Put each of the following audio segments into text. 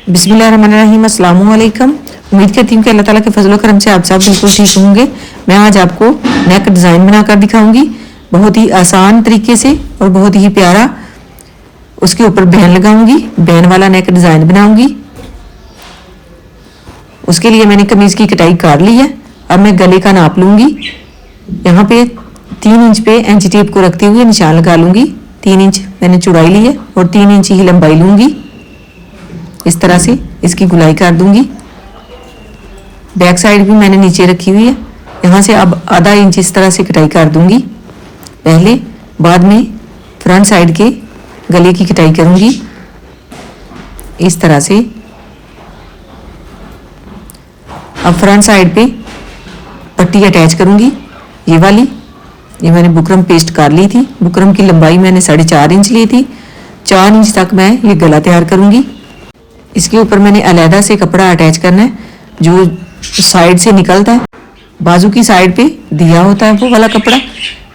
बिस्मिल्लाहिर्रहमानिर्रहीम, अस्सलामु अलैकुम। उम्मीद करती हूँ कि अल्लाह ताला के फजल करम से आप सब बिल्कुल ठीक होंगे। मैं आज आपको नेक डिज़ाइन बनाकर दिखाऊंगी, बहुत ही आसान तरीके से और बहुत ही प्यारा। उसके ऊपर बैन लगाऊंगी, बैन वाला नेक डिज़ाइन बनाऊंगी। उसके लिए मैंने कमीज़ की कटाई कर ली है। अब मैं गले का नाप लूँगी। यहाँ पे 3 इंच पे इंच टेप को रखते हुए निशान लगा लूँगी। 3 इंच मैंने चौड़ाई ली है और 3 इंच ही लंबाई लूँगी। इस तरह से इसकी गुलाई कर दूंगी। बैक साइड भी मैंने नीचे रखी हुई है। यहाँ से अब आधा इंच इस तरह से कटाई कर दूंगी पहले, बाद में फ्रंट साइड के गले की कटाई करूंगी इस तरह से। अब फ्रंट साइड पे पट्टी अटैच करूंगी, ये वाली। ये मैंने बुकरम पेस्ट कर ली थी। बुकरम की लंबाई मैंने 4.5 इंच ली थी। 4 इंच तक मैं ये गला तैयार करूंगी। इसके ऊपर मैंने अलहदा से कपड़ा अटैच करना है जो साइड से निकलता है, बाजू की साइड पे दिया होता है वो वाला कपड़ा,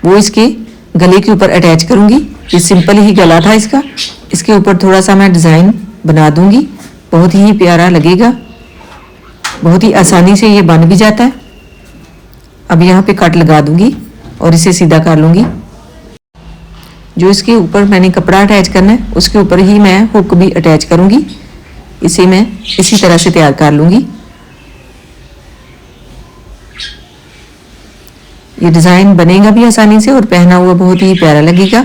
वो इसके गले के ऊपर अटैच करूंगी। ये सिंपल ही गला था इसका। इसके ऊपर थोड़ा सा मैं डिज़ाइन बना दूंगी, बहुत ही प्यारा लगेगा। बहुत ही आसानी से ये बन भी जाता है। अब यहाँ पे कट लगा दूंगी और इसे सीधा कर लूँगी। जो इसके ऊपर मैंने कपड़ा अटैच करना है उसके ऊपर ही मैं हुक भी अटैच करूँगी। इसे मैं इसी तरह से तैयार कर लूँगी। ये डिज़ाइन बनेगा भी आसानी से और पहना हुआ बहुत ही प्यारा लगेगा।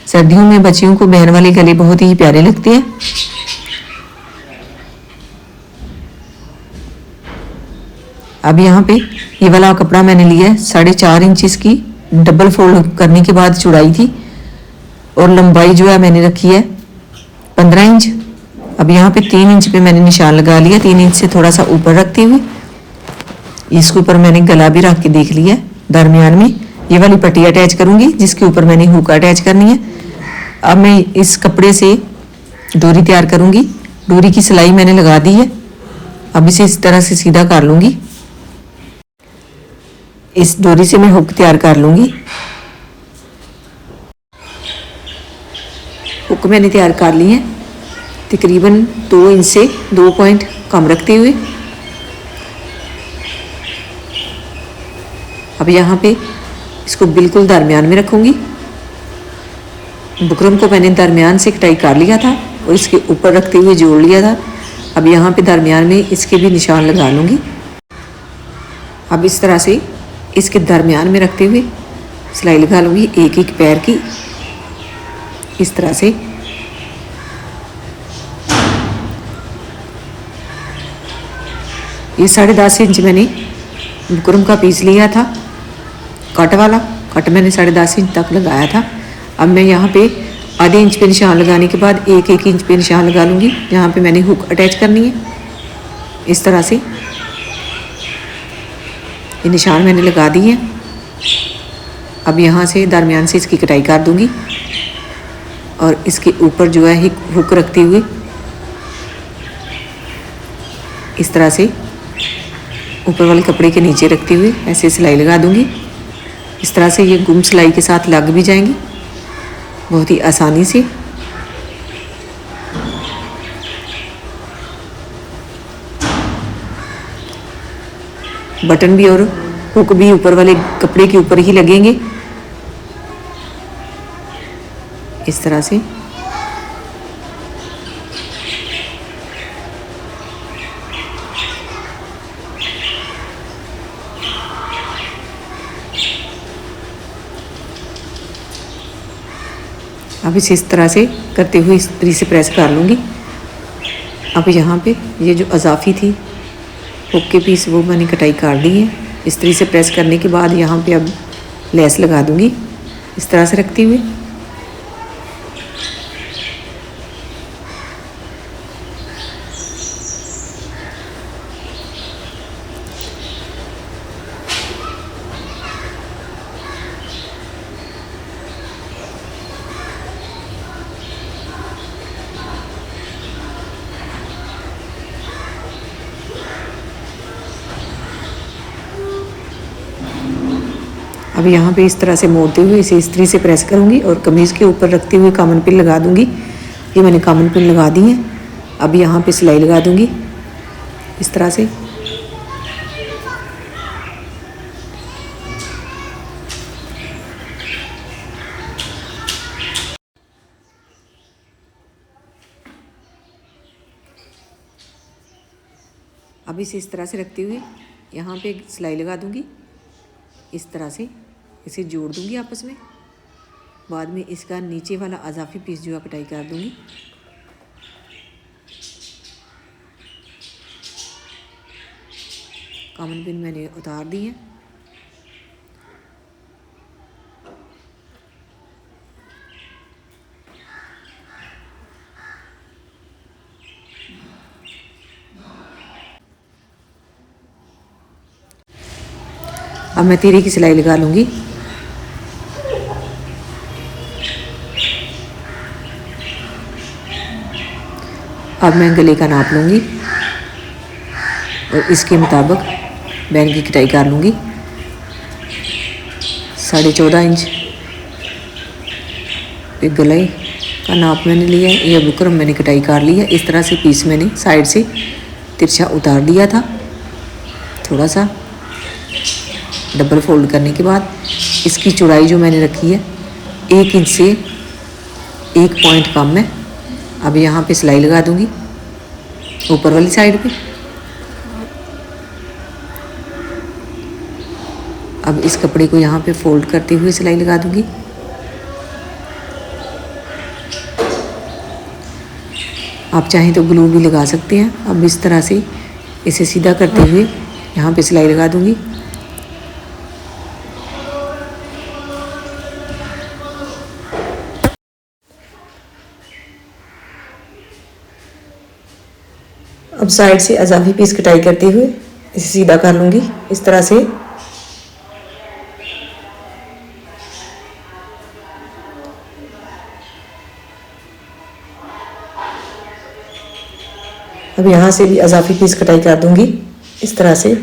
सर्दियों में बच्चियों को बहन वाले गले बहुत ही प्यारे लगते हैं। अब यहाँ पे ये वाला कपड़ा मैंने लिया है 4.5 इंच इसकी डबल फोल्ड करने के बाद चौड़ाई थी और लंबाई जो है मैंने रखी है 15 इंच। अब यहाँ पे 3 इंच पे मैंने निशान लगा लिया। 3 इंच से थोड़ा सा ऊपर रखते हुए इसके ऊपर मैंने गला भी रख के देख लिया। दरमियान में ये वाली पट्टी अटैच करूँगी जिसके ऊपर मैंने हुक अटैच करनी है। अब मैं इस कपड़े से डोरी तैयार करूँगी। डोरी की सिलाई मैंने लगा दी है। अब इसे इस तरह से सीधा कर लूँगी। इस डोरी से मैं हुक तैयार कर लूँगी। हुक मैंने तैयार कर ली है तकरीबन 2 इंच से 2 पॉइंट कम रखते हुए। अब यहाँ पे इसको बिल्कुल दरमियान में रखूँगी। बुकरम को मैंने दरमियान से कटाई कर लिया था और इसके ऊपर रखते हुए जोड़ लिया था। अब यहाँ पे दरमियान में इसके भी निशान लगा लूँगी। अब इस तरह से इसके दरमियान में रखते हुए सिलाई लगा लूँगी एक एक पैर की इस तरह से। ये 10.5 इंच मैंने बुकरम का पीस लिया था, कट वाला। कट मैंने 10.5 इंच तक लगाया था। अब मैं यहाँ पे आधे इंच पे निशान लगाने के बाद 1-1 इंच पे निशान लगा लूँगी जहाँ पे मैंने हुक अटैच करनी है इस तरह से। ये निशान मैंने लगा दिए हैं। अब यहाँ से दरमियान से इसकी कटाई कर दूँगी और इसके ऊपर जो है हुक रखते हुए इस तरह से ऊपर वाले कपड़े के नीचे रखते हुए ऐसे सिलाई लगा दूंगी। इस तरह से ये गुम सिलाई के साथ लग भी जाएंगी बहुत ही आसानी से। बटन भी और हुक भी ऊपर वाले कपड़े के ऊपर ही लगेंगे इस तरह से। अब इस तरह से करते हुए इस तरीके से प्रेस कर लूँगी। अब यहाँ पे ये जो अजाफी थी हुक के पीस वो मैंने कटाई कर दी है। इस तरीके से प्रेस करने के बाद यहाँ पे अब लेस लगा दूँगी इस तरह से रखते हुए। अब यहाँ पे इस तरह से मोड़ते हुए इसे इस तरह से प्रेस करूँगी और कमीज़ के ऊपर रखते हुए कामन पिन लगा दूँगी। ये मैंने कामन पिन लगा दी है। अब यहाँ पे सिलाई लगा दूंगी इस तरह से। अब इसे इस तरह से रखते हुए यहाँ पे सिलाई लगा दूंगी इस तरह से, इसे जोड़ दूंगी आपस में। बाद में इसका नीचे वाला अजाफी पीस जो है कटाई कर दूंगी। कॉमन पिन मैंने उतार दी है। अब मैं तीरे की सिलाई लगा लूँगी। अब मैं गले का नाप लूँगी और इसके मुताबिक बैन की कटाई कर लूँगी। 14.5 इंच एक गले का नाप मैंने लिया है। यह बुकरम मैंने कटाई कर ली है। इस तरह से पीस मैंने साइड से तिरछा उतार दिया था। थोड़ा सा डबल फोल्ड करने के बाद इसकी चौड़ाई जो मैंने रखी है 1 इंच से 1 पॉइंट कम है। अब यहाँ पे सिलाई लगा दूँगी ऊपर वाली साइड पे। अब इस कपड़े को यहाँ पे फोल्ड करते हुए सिलाई लगा दूँगी। आप चाहें तो ग्लू भी लगा सकते हैं। अब इस तरह से इसे सीधा करते हुए यहाँ पे सिलाई लगा दूँगी। अब साइड से अजाफी पीस कटाई करते हुए इसे सीधा कर लूँगी इस तरह से। अब यहाँ से भी अजाफी पीस कटाई कर दूँगी इस तरह से,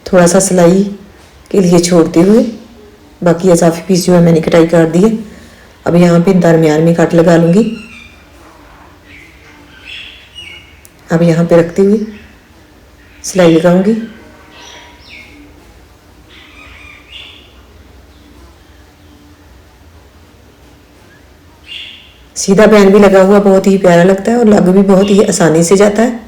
थोड़ा सा सिलाई के लिए छोड़ते हुए। बाकी अजाफी पीस जो है मैंने कटाई कर दी है। अब यहाँ पे दरमियान में कट लगा लूँगी। अब यहाँ पे रखते हुए सिलाई लगाऊंगी। सीधा बैन भी लगा हुआ बहुत ही प्यारा लगता है और लग भी बहुत ही आसानी से जाता है।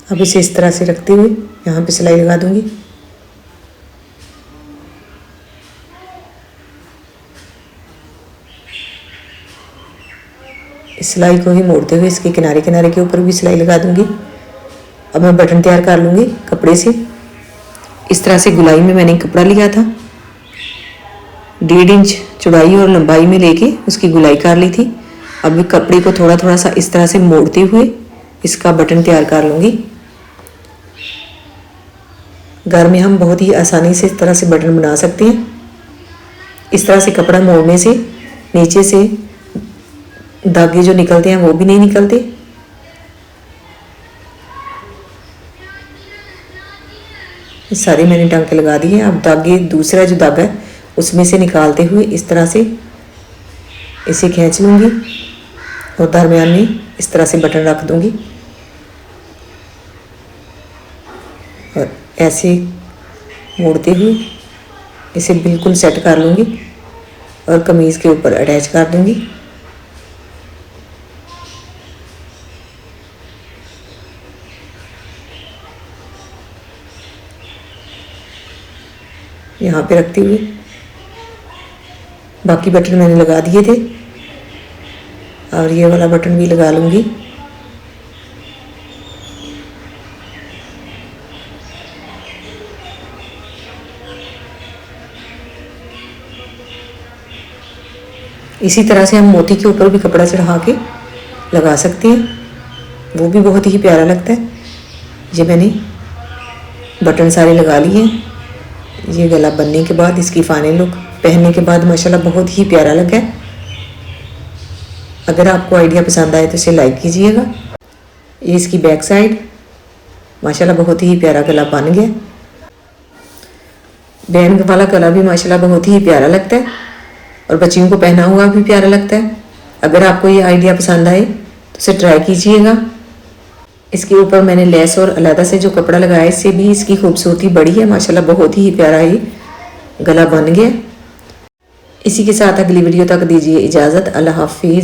अब इसे इस तरह से रखते हुए यहाँ पे सिलाई लगा दूंगी। इस सिलाई को ही मोड़ते हुए इसके किनारे किनारे के ऊपर भी सिलाई लगा दूंगी। अब मैं बटन तैयार कर लूँगी कपड़े से। इस तरह से गुलाई में मैंने कपड़ा लिया था, 1.5 इंच चौड़ाई और लंबाई में लेके उसकी गुलाई कर ली थी। अब कपड़े को थोड़ा थोड़ा सा इस तरह से मोड़ते हुए इसका बटन तैयार कर लूँगी। घर में हम बहुत ही आसानी से इस तरह से बटन बना सकते हैं। इस तरह से कपड़ा मोड़ने से नीचे से धागे जो निकलते हैं वो भी नहीं निकलते। सारे मैंने टांके लगा दिए। अब धागे, दूसरा जो धागा है उसमें से निकालते हुए इस तरह से इसे खींच लूँगी और दरमियान में इस तरह से बटन रख दूँगी और ऐसे मोड़ते हुए इसे बिल्कुल सेट कर लूँगी और कमीज़ के ऊपर अटैच कर दूँगी। यहाँ पे रखते हुए बाकी बटन मैंने लगा दिए थे और ये वाला बटन भी लगा लूँगी। इसी तरह से हम मोती के ऊपर भी कपड़ा चढ़ा के लगा सकते हैं, वो भी बहुत ही प्यारा लगता है। ये मैंने बटन सारे लगा लिए हैं। ये गला बनने के बाद इसकी फाइनल लुक पहनने के बाद माशाल्लाह बहुत ही प्यारा लगा है। अगर आपको आइडिया पसंद आए तो इसे लाइक कीजिएगा। ये इसकी बैक साइड माशाल्लाह बहुत ही प्यारा गला बन गया। बैन वाला गला भी माशाल्लाह बहुत ही प्यारा लगता है और बच्चियों को पहना हुआ भी प्यारा लगता है। अगर आपको ये आइडिया पसंद आए तो इसे ट्राई कीजिएगा। इसके ऊपर मैंने लेस और अलग से जो कपड़ा लगाया, इससे भी इसकी खूबसूरती बढ़ी है। माशाल्लाह बहुत ही प्यारा ये गला बन गया। इसी के साथ अगली वीडियो तक दीजिए इजाज़त। अल्लाह हाफिज़।